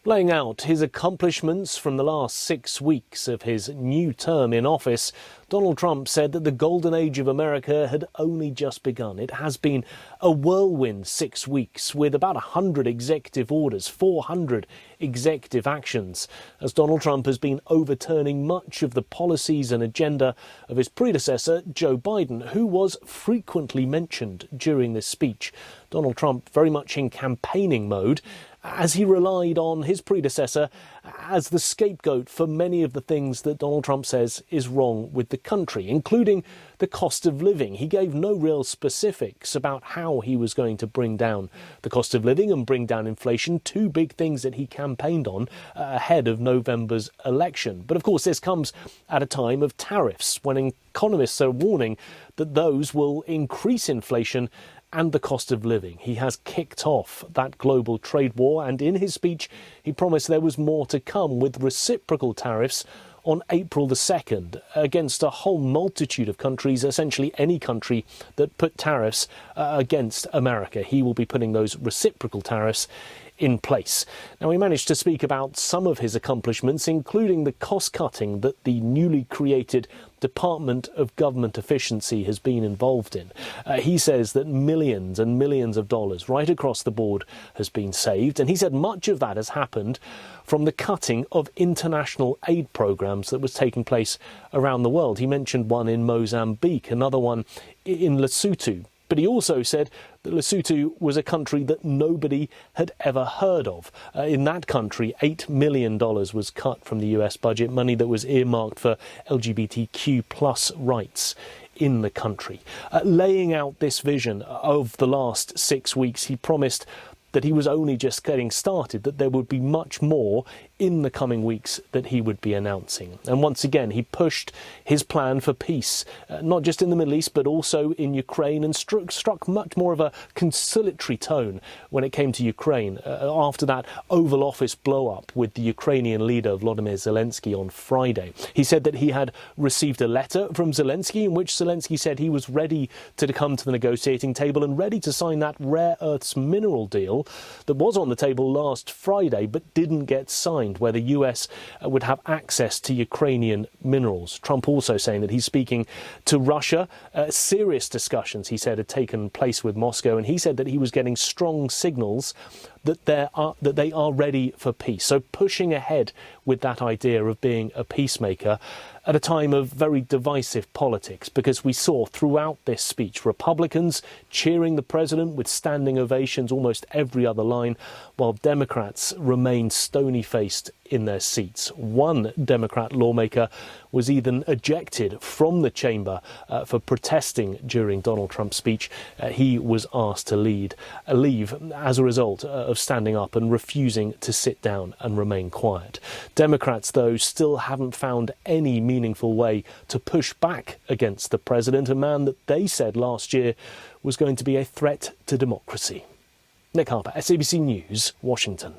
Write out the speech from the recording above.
Laying out his accomplishments from the last 6 weeks of his new term in office, Donald Trump said that the golden age of America had only just begun. It has been a whirlwind 6 weeks with about 100 executive orders, 400 executive actions, as Donald Trump has been overturning much of the policies and agenda of his predecessor, Joe Biden, who was frequently mentioned during this speech. Donald Trump very much in campaigning mode, as he relied on his predecessor as the scapegoat for many of the things that Donald Trump says is wrong with the country, including the cost of living. He gave no real specifics about how he was going to bring down the cost of living and bring down inflation, two big things that he campaigned on ahead of November's election. But of course, this comes at a time of tariffs, when economists are warning that those will increase inflation and the cost of living. He has kicked off that global trade war, and in his speech he promised there was more to come, with reciprocal tariffs on April the 2nd against a whole multitude of countries, essentially any country that put tariffs against America. He will be putting those reciprocal tariffs in place. Now, we managed to speak about some of his accomplishments, including the cost cutting that the newly created Department of Government Efficiency has been involved in. He says that millions and millions of dollars right across the board has been saved, and he said much of that has happened from the cutting of international aid programs that was taking place around the world. He mentioned one in Mozambique, another one in Lesotho. But he also said that Lesotho was a country that nobody had ever heard of. In that country, $8 million was cut from the US budget, money that was earmarked for LGBTQ plus rights in the country. Laying out this vision of the last 6 weeks, he promised that he was only just getting started, that there would be much more in the coming weeks that he would be announcing. And once again, he pushed his plan for peace, not just in the Middle East, but also in Ukraine, and struck much more of a conciliatory tone when it came to Ukraine after that Oval Office blow-up with the Ukrainian leader Volodymyr Zelenskyy on Friday. He said that he had received a letter from Zelenskyy in which Zelenskyy said he was ready to come to the negotiating table and ready to sign that rare earths mineral deal that was on the table last Friday but didn't get signed, where the US would have access to Ukrainian minerals. Trump also saying that he's speaking to Russia. Serious discussions, he said, had taken place with Moscow, and he said that he was getting strong signals that they are ready for peace. So pushing ahead with that idea of being a peacemaker at a time of very divisive politics, because we saw throughout this speech Republicans cheering the president with standing ovations almost every other line, while Democrats remained stony-faced in their seats. One Democrat lawmaker was even ejected from the chamber for protesting during Donald Trump's speech. He was asked to leave as a result of standing up and refusing to sit down and remain quiet. Democrats, though, still haven't found any meaningful way to push back against the president, a man that they said last year was going to be a threat to democracy. Nick Harper, SABC News, Washington.